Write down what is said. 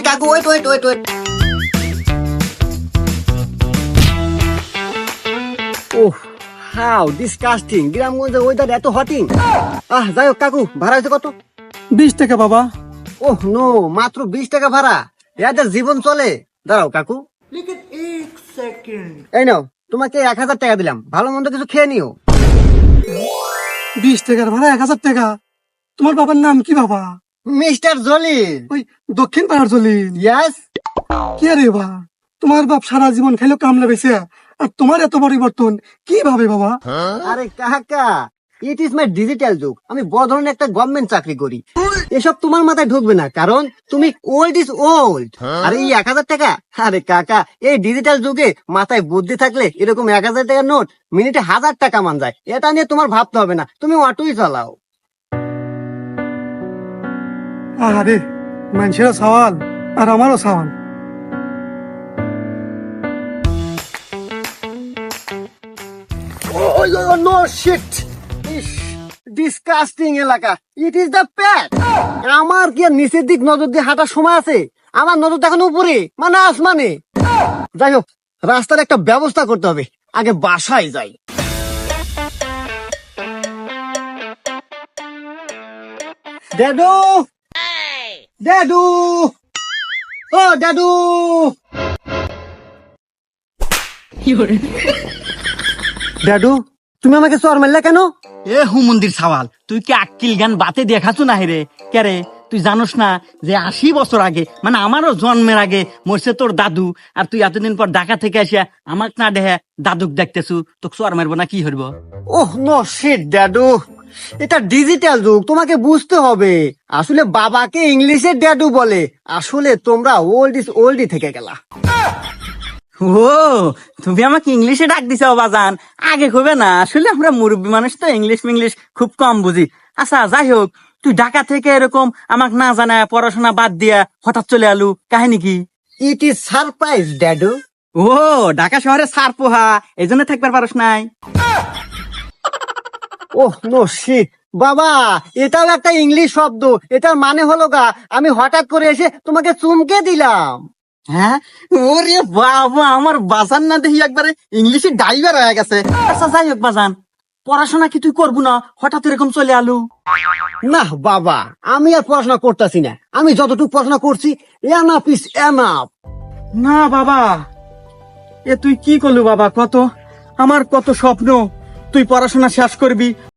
কাকু wait wait wait wait. Oh how disgusting, গ্রামগঞ্জের weather এত হটিং। যাই হোক কাকু, ভাড়া হয়েছে কত? 20 টাকা বাবা। ওহ নো, মাত্র 20 টাকা ভাড়া? এদের জীবন চলে? দাঁড়াও কাকু, এই নাও তোমাকে 1000 টাকা দিলাম, ভালো মন্দ কিছু খেয়ে নিও। 20 টাকার ভাড়া 1000 টাকা? তোমার বাবার নাম কি বাবা? মিস্টার জলিল। ওই দক্ষিণ পাড়ার জলিল? ইয়াস। কে রে বা? তোমার বাপ সারা জীবন খেলো কামলা বেছে, আর তোমার এত পরিবর্তন কিভাবে বাবা? আরে কাকা, ইট ইজ মাই ডিজিটাল যুগ, আমি বড় ধরনের একটা গভর্নমেন্ট চাকরি করি। এসব তোমার মাথায় ঢুকবে না, কারণ তুমি ওল্ড ইজ ওল্ড। আর এই 1000 টাকা, আরে কাকা, এই ডিজিটাল যুগে মাথায় বুদ্ধি থাকলে এরকম 1000 টাকার নোট মিনিটে 1000 টাকা মান যায়। এটা নিয়ে তোমার ভাবতে হবে না, তুমি অটোই চালাও। আরে মানুষেরও সওয়াল আর আমারও সওয়াল। নো শিট, ডিসকাস্টিং এলাকা, ইট ইজ দ্য প্যাট। আমার কি আর নিচের দিক নজর দিয়ে হাঁটার সময় আছে? আমার নজর দেখুন উপরে, মানে আসমানে। যাই হোক, রাস্তার একটা ব্যবস্থা করতে হবে, আগে বাসায় যাই। ড্যাডু, ড্যাডু, ও ড্যাডু। ড্যাডু, তুমি আমাকে চর মারলে কেন? এ হুমন্দির সওয়াল, তুই কি আক্কিল জ্ঞান বাতে দেখাচ্ছ না রে? কে রে, তুই জানোস না যে 80 বছর আগে, মানে আমারও জন্মের আগে মরছে তোর দাদু, আর তুই এতদিন পর ঢাকা থেকে আসিয়া আমাক না দেখে দাদুক দেখতেছু, তোকে চর মারবো না কি হইব? ওহ নো শিট ড্যাডু, এটা ডিজিটাল যুগ, তোমাকে বুঝতে হবে। আসলে বাবাকে ইংলিশে ড্যাডু বলে, আসলে তোমরা ওল্ড ইজ ওল্ডই থেকে গেলা। ও, তুমি আমাকে ইংলিশে ডাক দিছো বাজান, আগে কবে না? আসলে আমরা মুরব্বী মানুষ তো, ইংলিশ মিংলিশ খুব কম বুঝি। আচ্ছা যাই হোক, তুই ঢাকা থেকে এরকম আমাক না জানায় পড়াশোনা বাদ দিয়া হঠাৎ চলে আলু, কাহিনী কি? ইট ইজ সারপ্রাইজ ড্যাডু। ও, ঢাকা শহরে সার পোহা, এই জন্য থাকবার পারস নাই? ওহ নো শিট বাবা, এটাও একটা ইংলিশ শব্দ। এটার মানে হলো গা, আমি হঠাৎ করে এসে তোমাকে চুমকে দিলাম। হ্যাঁ, ওরে বাবা, আমার বাজান না দেখি একবারে ইংলিশে ড্রাইভার হয়ে গেছে। আচ্ছা যাই হোক বাজান, পড়াশোনা কি তুই করবো না? হঠাৎ এরকম চলে আলু? না বাবা, আমি আর পড়াশোনা করতেছি না, আমি যতটুকু পড়াশোনা করছি এনাফ ইজ এনাফ। না বাবা, এ তুই কি করলু বাবা? কত আমার কত স্বপ্ন, তুই পড়াশোনা শেষ করবি,